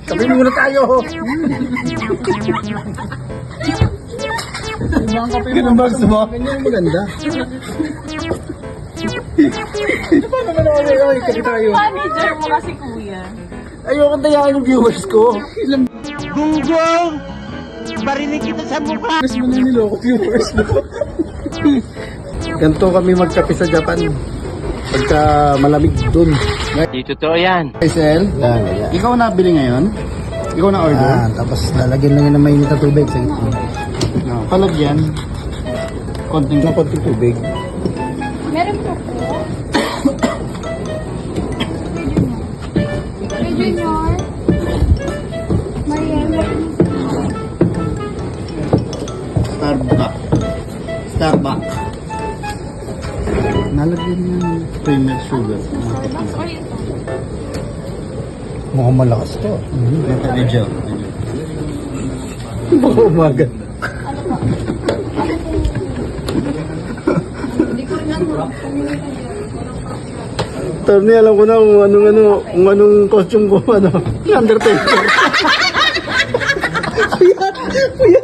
Kape muna tayo. Ibang kape Ganun ba gusto mo? Ganyan maganda. Paano ba naman kayo? Kape tayo. Manager mo kasi kuya. Ayoko tayahan yung viewers ko. Gunggong! Barinig kita sa mukha! Mas mo na niloko viewers mo. Ganito kami magkape sa Japan. Pagka malamig dun. Di totoo yan. Sel, Yan. ikaw na bili ngayon? Ikaw na order? Tapos lalagyan lang yun ng mainit na tubig. No, palagyan. Konting tubig. Meron po po. Kay Junior. Mariela. Starbucks. Nalagyan ng creamer sugar. Starbucks or ito? Mukhang malakas to. Medyo. Baka umaga. Ano po? Hindi ko rin ano. Tony, alam ko na kung anong costume ko, Undertaker. Kuya,